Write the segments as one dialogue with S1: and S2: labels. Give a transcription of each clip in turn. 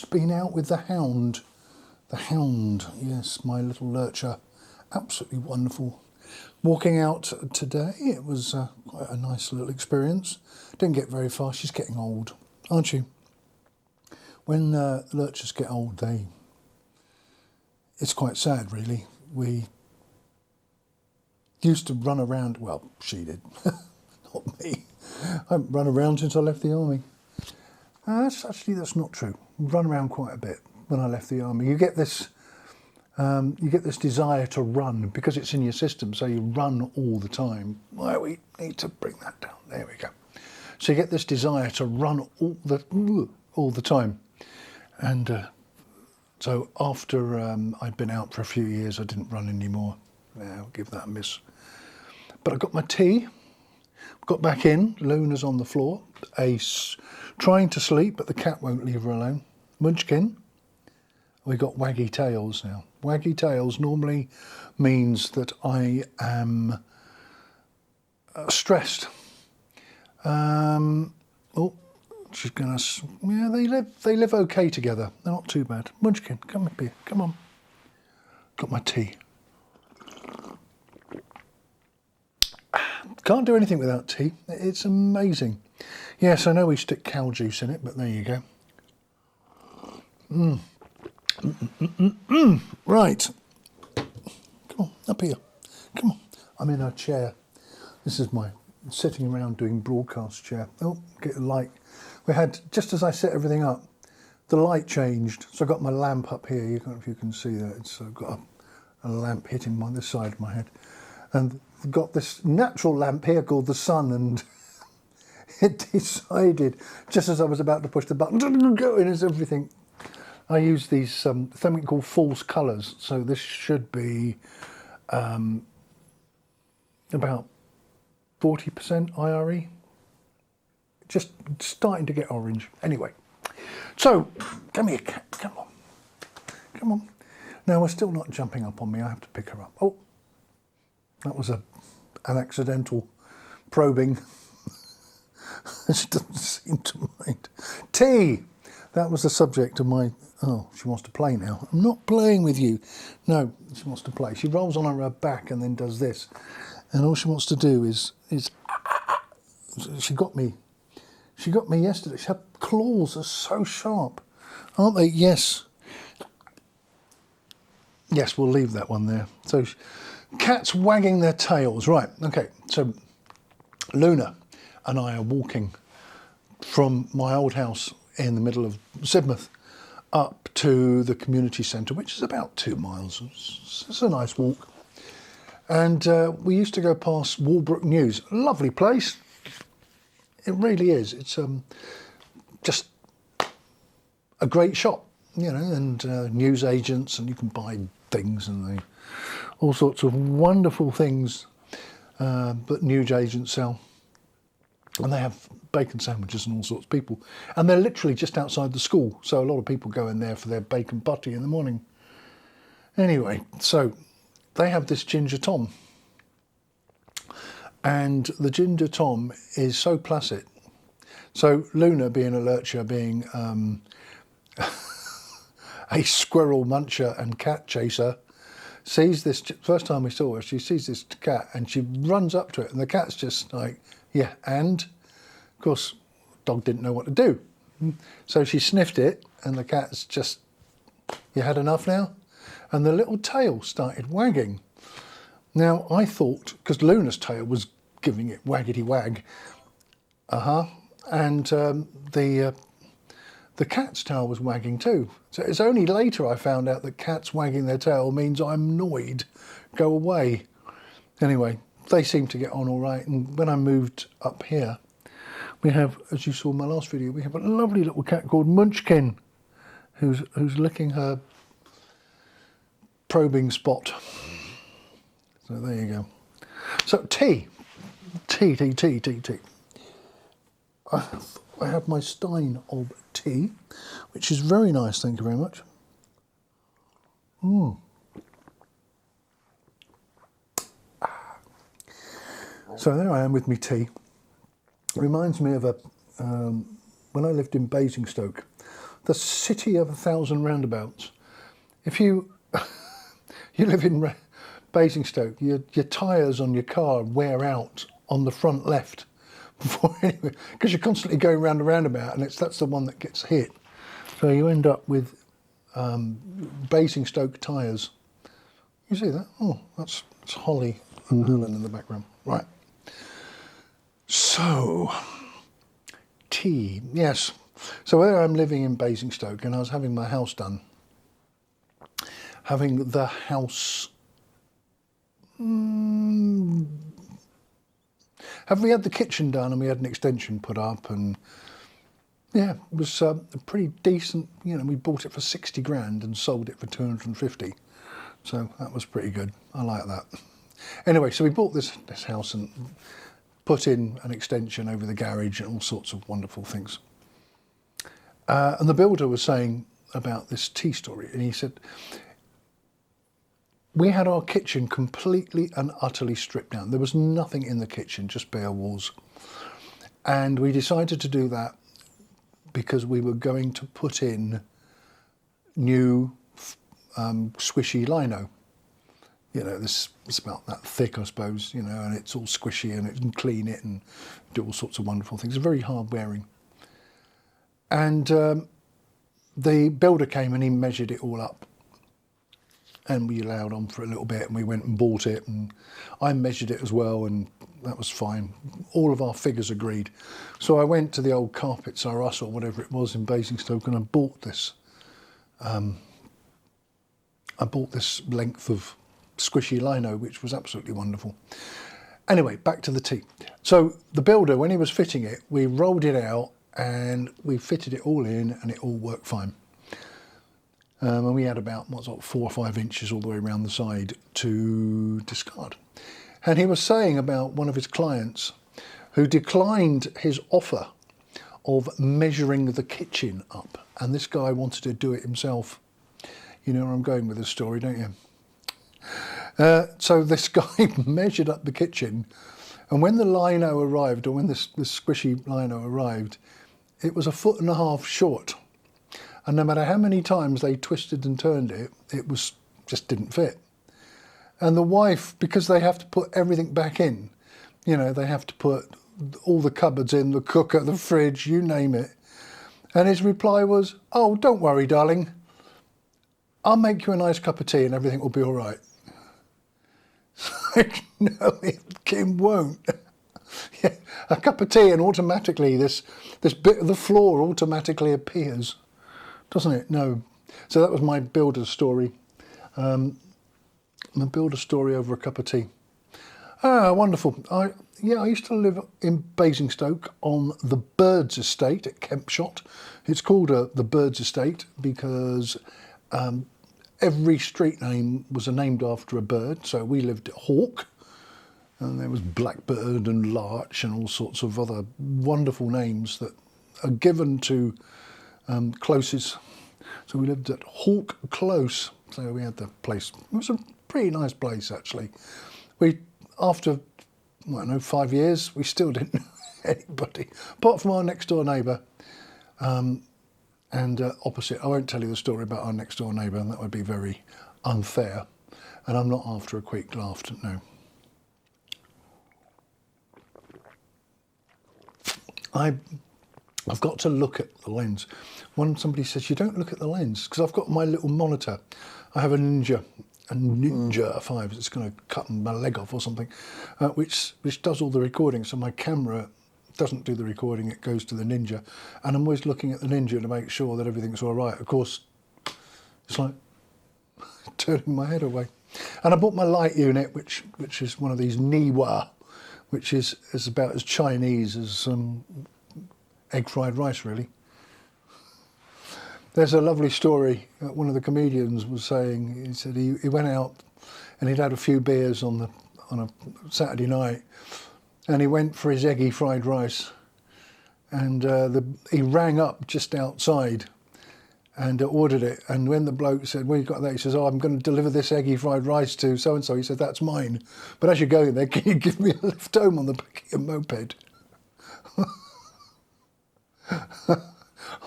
S1: just been out with the hound. The hound, yes, my little lurcher. Absolutely wonderful. Walking out today, it was quite a nice little experience. Didn't get very far. She's getting old, aren't you? When lurchers get old, it's quite sad, really. We used to run around, well, she did, not me. I haven't run around since I left the army. That's not true. Run around quite a bit when I left the army. You get this desire to run because it's in your system, so you run all the time. Well, we need to bring that down. There we go. So you get this desire to run all the time. And so after I'd been out for a few years, I didn't run anymore. Yeah, I'll give that a miss. But I got my tea, got back in. Luna's on the floor, Ace trying to sleep, but the cat won't leave her alone. Munchkin. We got waggy tails now. Waggy tails normally means that I am stressed. Oh, she's gonna. Yeah, they live okay together. They're not too bad. Munchkin, come up here. Come on. Got my tea. Can't do anything without tea. It's amazing. Yes, I know we stick cow juice in it, but there you go. Right. Come on, up here. Come on. I'm in a chair. This is my sitting around doing broadcast chair. Oh, get the light. We had, just as I set everything up, the light changed. So I got my lamp up here. I don't know if you can see that. It's got a lamp hitting my this side of my head. And got this natural lamp here called the sun, and it decided, just as I was about to push the button, go in as everything. I use these something called false colours, so this should be about 40% IRE. Just starting to get orange. Anyway, so come here, cat. Come on, come on. Now we're still not jumping up on me. I have to pick her up. Oh, that was an accidental probing. She doesn't seem to mind. Tea. That was the subject of my. Oh, she wants to play now. I'm not playing with you. No, she wants to play. She rolls on her back and then does this, and all she wants to do is. She got me. She got me yesterday. Her claws are so sharp, aren't they? Yes. Yes, we'll leave that one there. So, cats wagging their tails. Right. Okay. So, Luna and I are walking from my old house in the middle of Sidmouth up to the community centre, which is about 2 miles. It's a nice walk. And we used to go past Walbrook News. Lovely place. It really is. It's just a great shop, you know, and news agents, and you can buy things and all sorts of wonderful things that news agents sell. And they have bacon sandwiches and all sorts of people. And they're literally just outside the school. So a lot of people go in there for their bacon butty in the morning. Anyway, so they have this Ginger Tom. And the Ginger Tom is so placid. So Luna, being a lurcher, being a squirrel muncher and cat chaser, sees this, first time we saw her, she sees this cat and she runs up to it, and the cat's just like, yeah, and of course, dog didn't know what to do. So she sniffed it, and the cat's just, you had enough now? And the little tail started wagging. Now, I thought, because Luna's tail was giving it waggity wag, and the cat's tail was wagging too. So it's only later I found out that cats wagging their tail means I'm annoyed, go away. Anyway, they seem to get on all right. And when I moved up here, we have, as you saw in my last video, we have a lovely little cat called Munchkin, who's licking her probing spot. So there you go. So tea. I have my stein of tea, which is very nice, thank you very much. So there I am with my tea. Reminds me of when I lived in Basingstoke, the city of 1,000 roundabouts. If you you live in Basingstoke, your tyres on your car wear out on the front left before anyway, because you're constantly going round the roundabout, and that's the one that gets hit. So you end up with Basingstoke tyres. You see that? Oh, that's Holly and Helen in the background. Right. So, tea. Yes. So where I'm living in Basingstoke, and I was having my house done. Having the house... have we had the kitchen done, and we had an extension put up, and yeah, it was a pretty decent, you know, we bought it for 60 grand and sold it for 250. So that was pretty good. I like that. Anyway, so we bought this house and put in an extension over the garage and all sorts of wonderful things. And the builder was saying about this tea story, and he said, we had our kitchen completely and utterly stripped down. There was nothing in the kitchen, just bare walls. And we decided to do that because we were going to put in new squishy lino. You know, it's about that thick, I suppose, you know, and it's all squishy, and it can clean it and do all sorts of wonderful things. It's very hard wearing. And the builder came and he measured it all up. And we allowed on for a little bit, and we went and bought it, and I measured it as well, and that was fine. All of our figures agreed. So I went to the old Carpets R Us or whatever it was in Basingstoke, and I bought this. I bought this length of squishy lino, which was absolutely wonderful. Anyway, back to the tea. So the builder, when he was fitting it, we rolled it out and we fitted it all in, and it all worked fine. And we had about, 4 or 5 inches all the way around the side to discard. And he was saying about one of his clients who declined his offer of measuring the kitchen up. And this guy wanted to do it himself. You know where I'm going with this story, don't you? So this guy measured up the kitchen, and when the lino arrived, or when this squishy lino arrived, it was 1.5 feet short. And no matter how many times they twisted and turned it, it was just didn't fit. And the wife, because they have to put everything back in, you know, they have to put all the cupboards in, the cooker, the fridge, you name it. And his reply was, "Oh, don't worry, darling. I'll make you a nice cup of tea and everything will be all right." Like, no, Kim won't. Yeah, a cup of tea, and automatically this bit of the floor automatically appears. Doesn't it? No. So that was my builder's story. My builder's story over a cup of tea. Ah, wonderful. I used to live in Basingstoke on the Birds Estate at Kempshott. It's called the Birds Estate because every street name was named after a bird. So we lived at Hawk, and there was Blackbird and Larch and all sorts of other wonderful names that are given to closes. So we lived at Hawk Close. So we had the place. It was a pretty nice place, actually. After 5 years, we still didn't know anybody, apart from our next door neighbour. And opposite, I won't tell you the story about our next door neighbour, and that would be very unfair. And I'm not after a quick laugh, no. I've got to look at the lens. Somebody says, you don't look at the lens, because I've got my little monitor. I have a Ninja 5. It's going to cut my leg off or something, which does all the recording. So my camera doesn't do the recording, it goes to the Ninja. And I'm always looking at the Ninja to make sure that everything's all right. Of course, it's like turning my head away. And I bought my light unit, which is one of these Niwa, which is about as Chinese as egg fried rice, really. There's a lovely story. One of the comedians was saying, he said he went out and he'd had a few beers on a Saturday night, and he went for his eggy fried rice, and he rang up just outside and ordered it. And when the bloke said, "Well, you got that?" He says, "Oh, I'm going to deliver this eggy fried rice to so and so." He said, "That's mine. But as you're going there, can you give me a lift home on the back of your moped?"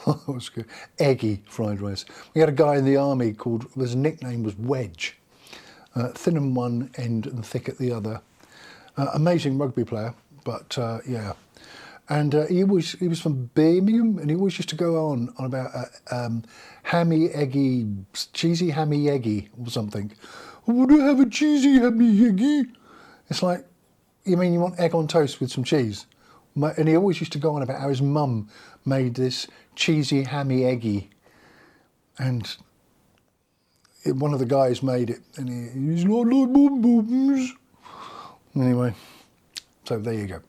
S1: That was good. Eggy fried rice. We had a guy in the army called, his nickname was Wedge. Thin at one end and thick at the other. Amazing rugby player, but yeah. And he was from Birmingham, and he always used to go on about hammy, eggy, cheesy hammy, eggy, or something. I want to have a cheesy hammy, eggy. It's like, you mean you want egg on toast with some cheese? And he always used to go on about how his mum made this cheesy hammy, eggy. And one of the guys made it, and he's not like mums. Anyway, so there you go.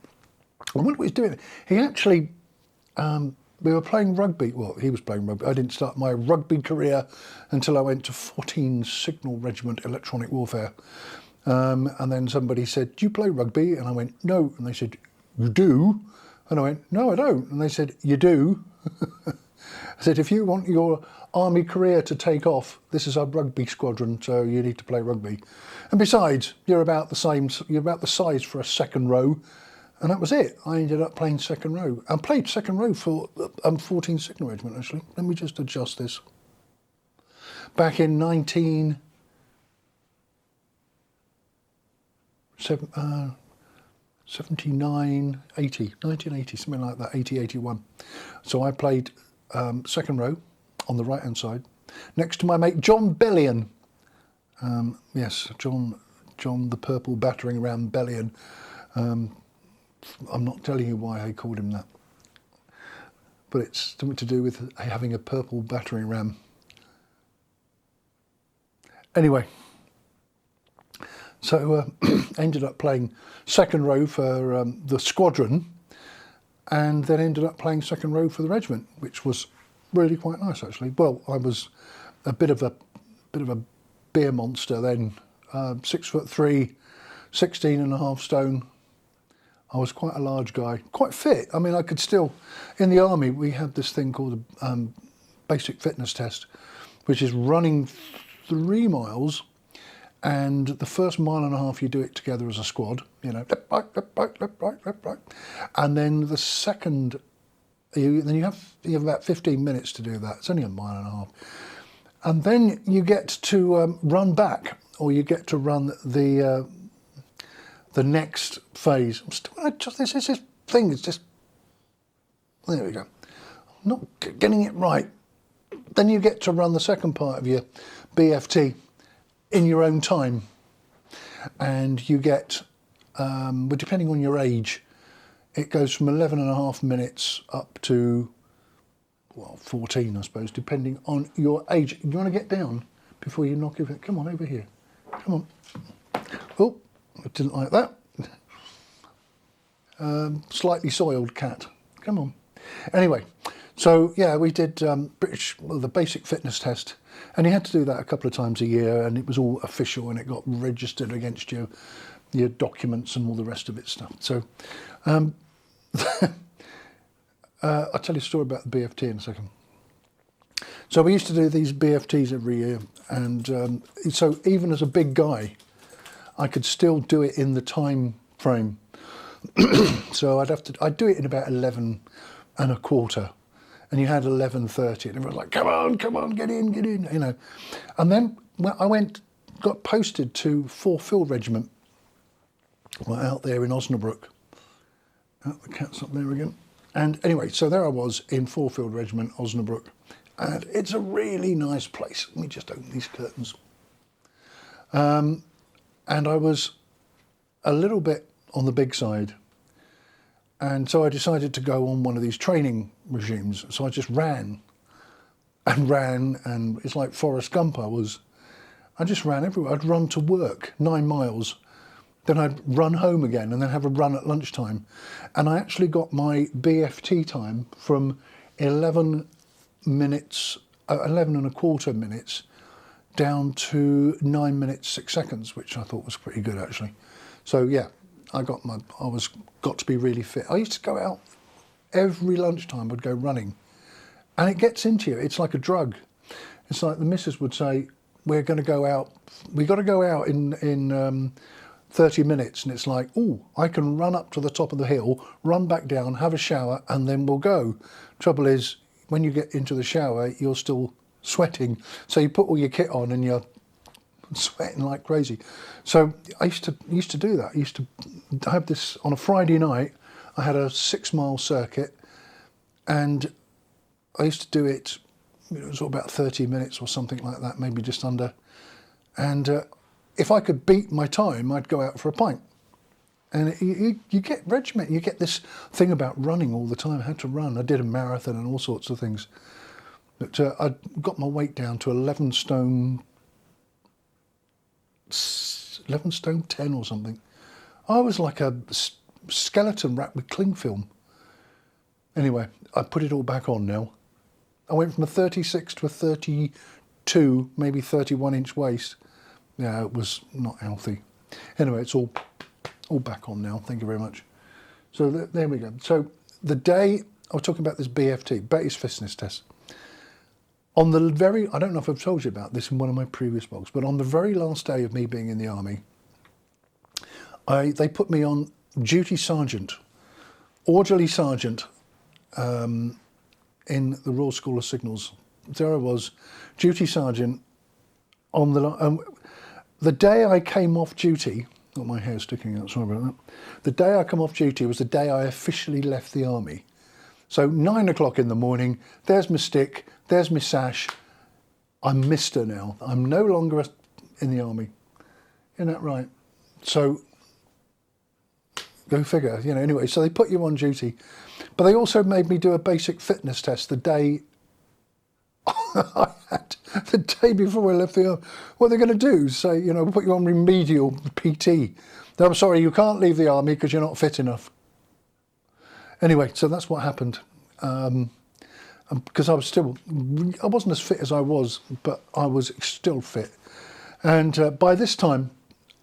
S1: I wonder what he's doing. He actually, we were playing rugby. Well, he was playing rugby. I didn't start my rugby career until I went to 14 Signal Regiment Electronic Warfare. And then somebody said, do you play rugby? And I went, no. And they said, you do? And I went, no, I don't. And they said, you do? I said, if you want your army career to take off, this is our rugby squadron, so you need to play rugby. And besides, you're about the size for a second row. And that was it. I ended up playing second row. I played second row for 14 Signal Regiment, actually. Let me just adjust this. Back in 1979, 80, something like that, 80, 81. So I played second row on the right-hand side, next to my mate John Bellion. Yes, John the purple battering ram Bellion. I'm not telling you why I called him that, but it's something to do with having a purple battering ram. Anyway, so ended up playing second row for the squadron, and then ended up playing second row for the regiment, which was really quite nice actually. Well, I was a bit of a beer monster then, 6'3", 16.5 stone. I was quite a large guy, quite fit. I mean, I could still, in the army, we had this thing called a basic fitness test, which is running 3 miles, and the first 1.5 miles you do it together as a squad, you know, left, right, left, right, left, right, left, right. And then the second, you have about 15 minutes to do that. It's only a 1.5 miles. And then you get to run back, or you get to run the next phase. This thing is just, there we go. I'm not getting it right. Then you get to run the second part of your BFT in your own time. And you get, but depending on your age, it goes from 11.5 minutes up to, well, 14, I suppose, depending on your age. You want to get down before you knock it? Come on, over here. Come on. Oh. I didn't like that. Slightly soiled cat. Come on. Anyway, so yeah, we did the basic fitness test, and you had to do that a couple of times a year, and it was all official, and it got registered against your documents and all the rest of it stuff. So I'll tell you a story about the BFT in a second. So we used to do these BFTs every year, and so even as a big guy, I could still do it in the time frame. So I'd do it in about 11.25, and you had 11:30, and everyone was like, come on, get in, you know. And then I got posted to 4th Field Regiment, right out there in Osnabrück. Oh, the cat's up there again. And anyway, so there I was in 4th Field Regiment, Osnabrück, and it's a really nice place. Let me just open these curtains. And I was a little bit on the big side. And so I decided to go on one of these training regimes. So I just ran, and it's like Forrest Gump I just ran everywhere. I'd run to work, 9 miles. Then I'd run home again and then have a run at lunchtime. And I actually got my BFT time from 11 and a quarter minutes down to 9 minutes 6 seconds, which I thought was pretty good actually. So yeah, I got to be really fit. I used to go out every lunchtime. I'd go running, and it gets into you. It's like a drug. It's like the missus would say, "We're going to go out. We got to go out in 30 minutes," and it's like, "Oh, I can run up to the top of the hill, run back down, have a shower, and then we'll go." Trouble is, when you get into the shower, you're still sweating. So you put all your kit on and you're sweating like crazy. So I used to do that. I used to have this on a Friday night. I had a 6-mile circuit, and I used to do it. It was about 30 minutes or something like that, maybe just under. And if I could beat my time, I'd go out for a pint. And you get regiment. You get this thing about running all the time. I had to run. I did a marathon and all sorts of things. But I got my weight down to 11 stone 10 or something. I was like a skeleton wrapped with cling film. Anyway, I put it all back on now. I went from a 36 to a 32, maybe 31-inch waist. Yeah, it was not healthy. Anyway, it's all back on now. Thank you very much. So there we go. So the day I was talking about this BFT, Betty's Fitness Test. On the I don't know if I've told you about this in one of my previous blogs, but on the very last day of me being in the army, they put me on duty sergeant, orderly sergeant, in the Royal School of Signals. There I was, duty sergeant, on the day I came off duty. Got my hair sticking out, sorry about that. The day I come off duty was the day I officially left the army. So 9 o'clock in the morning, there's my stick, there's my sash. I'm Mr. now. I'm no longer in the army. Isn't that right? So, go figure, you know, anyway, so they put you on duty. But they also made me do a basic fitness test the day I had, the day before I left the army. What they're going to do is say, you know, put you on remedial PT. No, I'm sorry, you can't leave the army because you're not fit enough. Anyway, so that's what happened. Because I wasn't as fit as I was, but I was still fit. And by this time,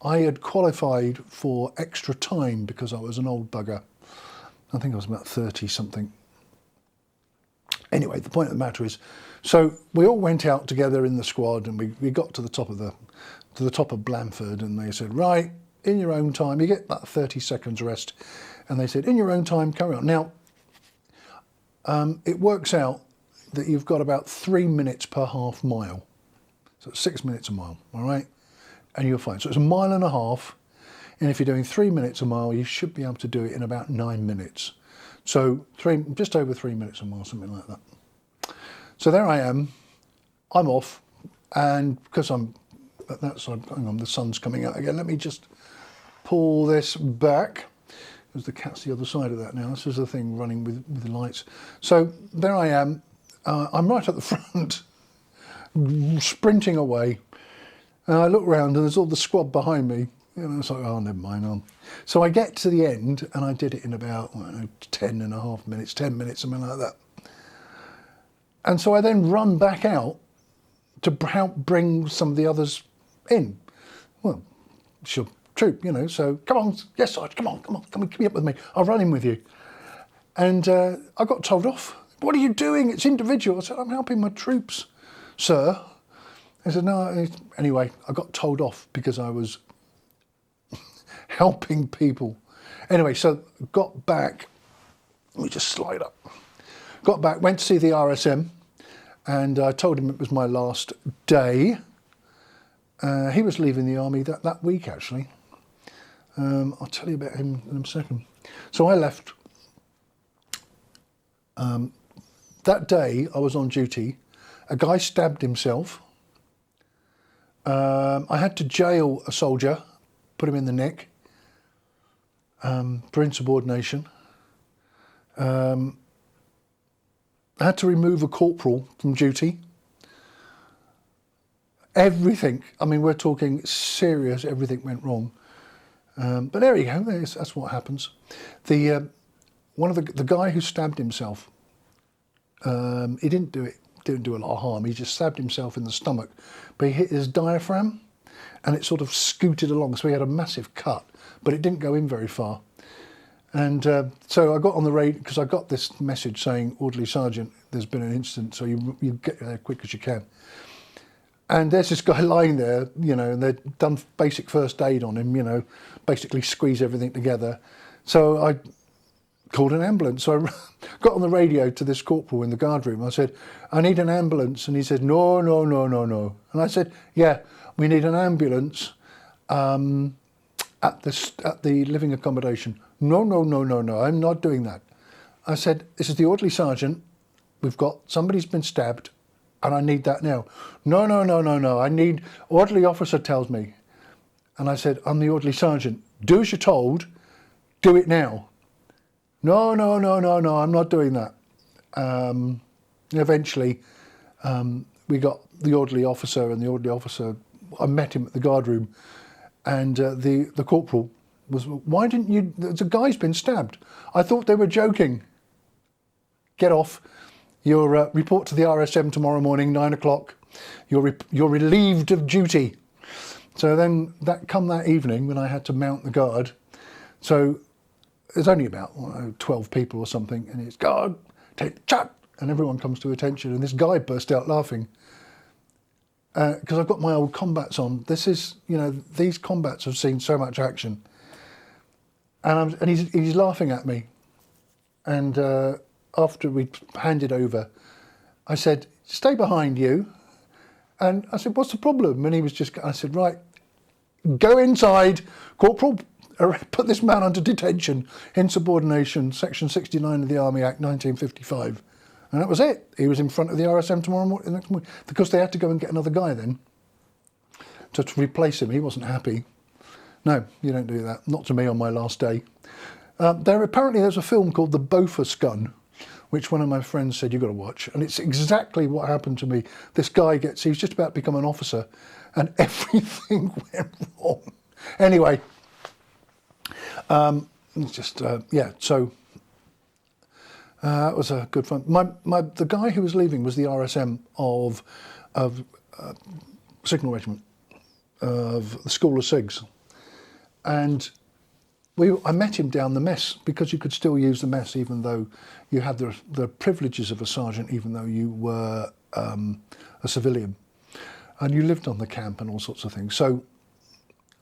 S1: I had qualified for extra time because I was an old bugger. I think I was about 30 something. Anyway, the point of the matter is, so we all went out together in the squad, and we got to the top of Blandford, and they said, right, in your own time, you get about 30 seconds rest. And they said, in your own time, carry on. Now, it works out that you've got about 3 minutes per half mile. So it's 6 minutes a mile, all right? And you're fine. So it's 1.5 miles. And if you're doing 3 minutes a mile, you should be able to do it in about 9 minutes. So just over 3 minutes a mile, something like that. So there I am. I'm off. And because I'm at that side, hang on, the sun's coming out again. Let me just pull this back. Because the cat's the other side of that now. This is the thing running with the lights. So there I am. I'm right at the front, sprinting away. And I look round and there's all the squad behind me. You know, it's like, oh, never mind. So I get to the end and I did it in about 10.5 minutes, 10 minutes, something like that. And so I then run back out to help bring some of the others in. Well, sure. Troop, you know, so come on, yes, Sarge, come on, come up with me. I'll run in with you. And I got told off. What are you doing? It's individual. I said, I'm helping my troops, sir. I said, no. Anyway, I got told off because I was helping people. Anyway, so got back. Let me just slide up. Got back, went to see the RSM, and I told him it was my last day. He was leaving the army that week, actually. I'll tell you about him in a second. So I left. That day I was on duty. A guy stabbed himself. I had to jail a soldier, put him in the neck for insubordination. I had to remove a corporal from duty. Everything, I mean, we're talking serious, everything went wrong. But there you go, that's what happens. The guy who stabbed himself, he didn't do a lot of harm, he just stabbed himself in the stomach, but he hit his diaphragm and it sort of scooted along, so he had a massive cut, but it didn't go in very far. And so I got on the radio, because I got this message saying, Orderly Sergeant, there's been an incident, so you get there as quick as you can. And there's this guy lying there, you know, and they'd done basic first aid on him, you know, basically squeeze everything together. So I called an ambulance. So I got on the radio to this corporal in the guard room. I said, I need an ambulance. And he said, no, no, no, no, no. And I said, yeah, we need an ambulance at the living accommodation. No, no, no, no, no, I'm not doing that. I said, this is the orderly sergeant. We've got, somebody's been stabbed and I need that now. No, no, no, no, no, I need, orderly officer tells me. And I said, I'm the orderly sergeant. Do as you're told, do it now. No, no, no, no, no, I'm not doing that. Eventually, we got the orderly officer, and the orderly officer, I met him at the guard room, and the corporal was, why didn't you, the guy's been stabbed. I thought they were joking. Get off. You'll report to the RSM tomorrow morning, 9 o'clock. You're relieved of duty. So then that evening when I had to mount the guard, so there's only about 12 people or something, and it's guard, take the shot, and everyone comes to attention, and this guy burst out laughing. Because I've got my old combats on. This is, these combats have seen so much action. And he's laughing at me. And after we handed over, I said, stay behind you. And I said, what's the problem? And he was I said, right, go inside, Corporal, put this man under detention, insubordination, Section 69 of the Army Act 1955. And that was it. He was in front of the RSM tomorrow morning, because they had to go and get another guy then to replace him. He wasn't happy. No, you don't do that. Not to me on my last day. There's a film called The Bofors Gun, which one of my friends said, you've got to watch. And it's exactly what happened to me. This guy he's just about to become an officer, and everything went wrong. Anyway, so that was a good fun. The guy who was leaving was the RSM of Signal Regiment, of the School of Sigs. And I met him down the mess, because you could still use the mess even though you had the privileges of a sergeant, even though you were a civilian. And you lived on the camp and all sorts of things. So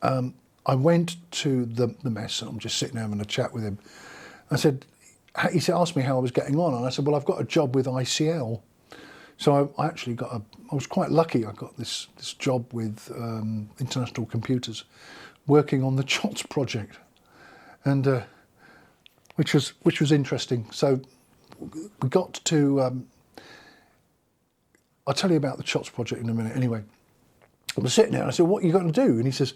S1: I went to the mess, and I'm just sitting there having a chat with him. He asked me how I was getting on, and I said, well, I've got a job with ICL. So I actually I was quite lucky. I got this job with International Computers, working on the CHOTS project, and which was interesting. So we got to, I'll tell you about the CHOTS project in a minute. Anyway, I was sitting there and I said, what are you going to do? And he says,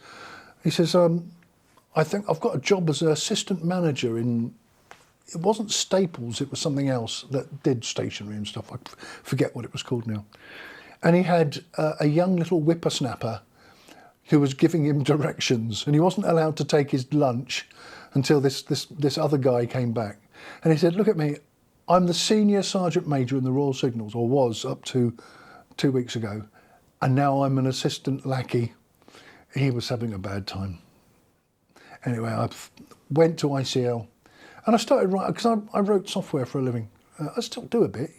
S1: I think I've got a job as an assistant manager in, it wasn't Staples, it was something else that did stationery and stuff. I forget what it was called now. And he had a young little whippersnapper who was giving him directions, and he wasn't allowed to take his lunch until this other guy came back. And he said, look at me, I'm the senior sergeant major in the Royal Signals, or was up to 2 weeks ago, and now I'm an assistant lackey. He was having a bad time. Anyway, I went to ICL, and I started writing, because I wrote software for a living. I still do a bit,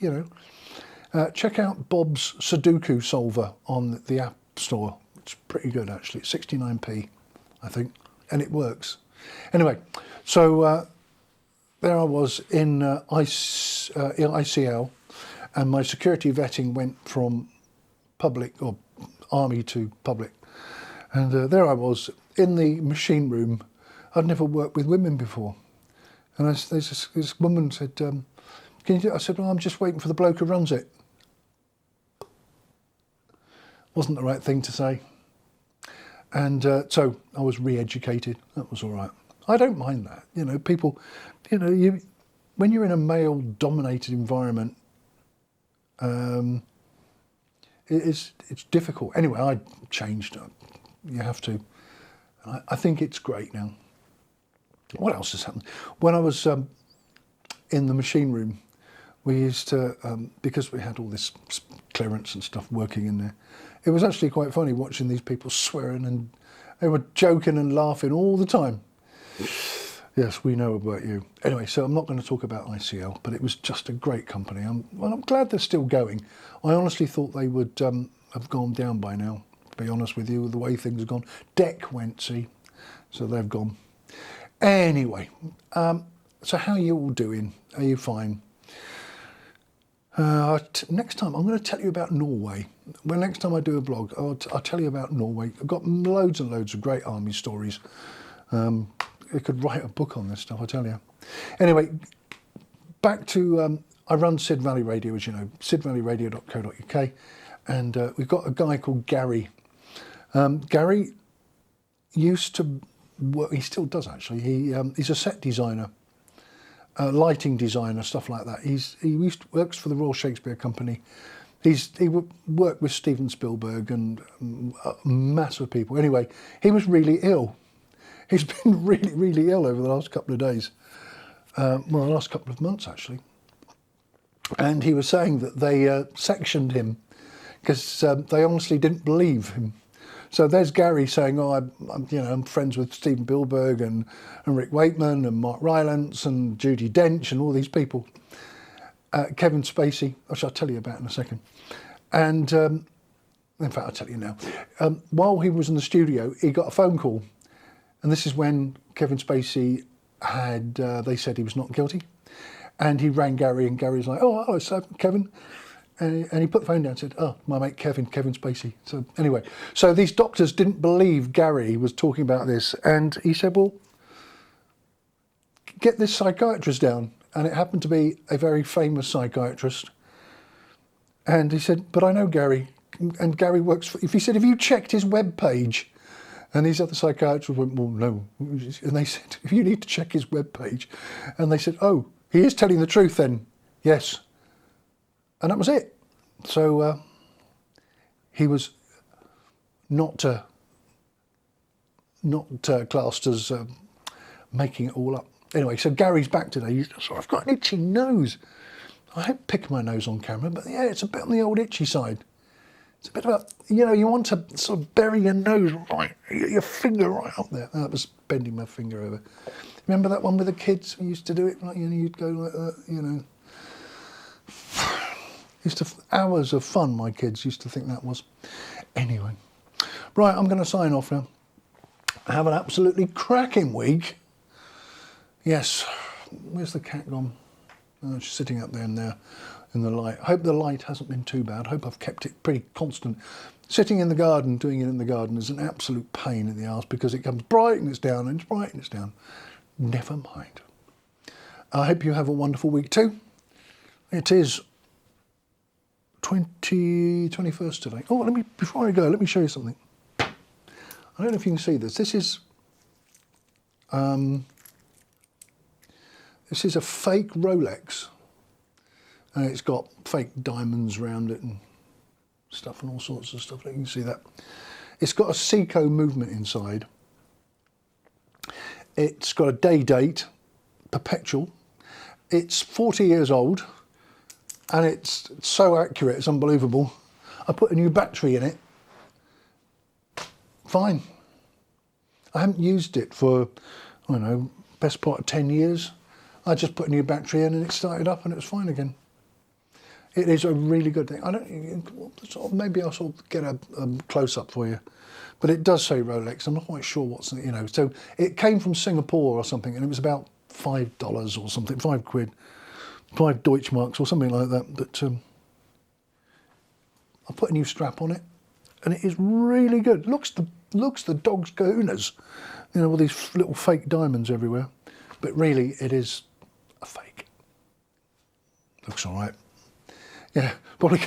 S1: check out Bob's Sudoku solver on the App Store. It's pretty good, actually. It's 69p, I think, and it works. Anyway, so there I was in ICL, and my security vetting went from public, or army, to public. And there I was in the machine room. I'd never worked with women before. And this woman said, can you do it? I said, well, I'm just waiting for the bloke who runs it. Wasn't the right thing to say. And so I was re-educated. That was all right. I don't mind that. People, when you're in a male-dominated environment, it's difficult. Anyway, I changed. You have to. I think it's great now. What else has happened? When I was in the machine room, we used to, because we had all this clearance and stuff working in there, it was actually quite funny watching these people swearing, and they were joking and laughing all the time. Yes, we know about you. Anyway, so I'm not going to talk about ICL, but it was just a great company. I'm glad they're still going. I honestly thought they would have gone down by now, to be honest with you, with the way things have gone. DEC went, see, so they've gone. Anyway, So how are you all doing? Are you fine? Next time I'm going to tell you about Norway. Well, next time I do a vlog, I'll tell you about Norway. I've got loads and loads of great army stories. I could write a book on this stuff, I tell you. Anyway, back to, I run Sid Valley Radio, as you know, sidvalleyradio.co.uk, and we've got a guy called Gary. Gary used to work, he still does actually, he's a set designer. Lighting designer, stuff like that. He works for the Royal Shakespeare Company. He worked with Steven Spielberg and a mass of people. Anyway, he was really ill. He's been really, really ill over the last couple of days. Well, the last couple of months actually. And he was saying that they sectioned him because they honestly didn't believe him. So there's Gary saying, "Oh, I'm friends with Steven Spielberg and Rick Wakeman and Mark Rylance and Judi Dench and all these people." Kevin Spacey, which I'll tell you about in a second. And in fact, I'll tell you now. While he was in the studio, he got a phone call, and this is when Kevin Spacey had. They said he was not guilty, and he rang Gary, and Gary's like, "Oh, hello, sir, Kevin." And he put the phone down and said, "Oh, my mate Kevin Spacey." So anyway, so these doctors didn't believe Gary was talking about this. And he said, "Well, get this psychiatrist down." And it happened to be a very famous psychiatrist. And he said, "But I know Gary." And Gary works for, if he said, "Have you checked his webpage?" And these other psychiatrists went, "Well, no." And they said, "If you need to check his webpage." And they said, "Oh, he is telling the truth then." "Yes." And that was it. So he was not classed as making it all up. Anyway, so Gary's back today. He's sort of got an itchy nose. I hate picking my nose on camera, but yeah, it's a bit on the old itchy side. It's a bit of a, you want to sort of bury your nose right, your finger right up there. That was bending my finger over. Remember that one with the kids? We used to do it, like, you'd go like that, Hours of fun, my kids used to think that was. Anyway. Right, I'm going to sign off now. Have an absolutely cracking week. Yes. Where's the cat gone? Oh, she's sitting up there in the light. I hope the light hasn't been too bad. I hope I've kept it pretty constant. Sitting in the garden, doing it in the garden is an absolute pain in the arse because it comes bright and it's down and it's bright and it's down. Never mind. I hope you have a wonderful week too. It is 21st today. Oh, before I go, let me show you something. I don't know if you can see this. This is a fake Rolex, and it's got fake diamonds around it and stuff and all sorts of stuff. You can see that. It's got a Seiko movement inside. It's got a day date, perpetual. It's 40 years old. And it's so accurate, it's unbelievable. I put a new battery in it. Fine. I haven't used it for, I don't know, best part of 10 years. I just put a new battery in and it started up and it was fine again. It is a really good thing. Maybe I'll sort of get a close-up for you. But it does say Rolex. I'm not quite sure what's, So it came from Singapore or something, and it was about $5 or something, £5. 5 Deutschmarks or something like that. But I put a new strap on it, and it is really good. Looks the dog's kahunas, with these little fake diamonds everywhere. But really, it is a fake. Looks all right. Yeah, probably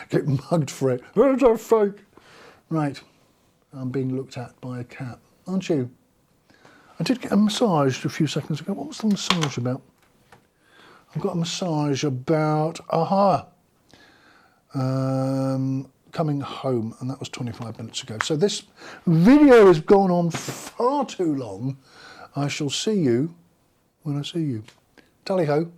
S1: get mugged for it. It's a fake. Right, I'm being looked at by a cat, aren't you? I did get a massage a few seconds ago. What was the massage about? I've got a massage about, coming home, and that was 25 minutes ago. So this video has gone on far too long. I shall see you when I see you. Tally ho.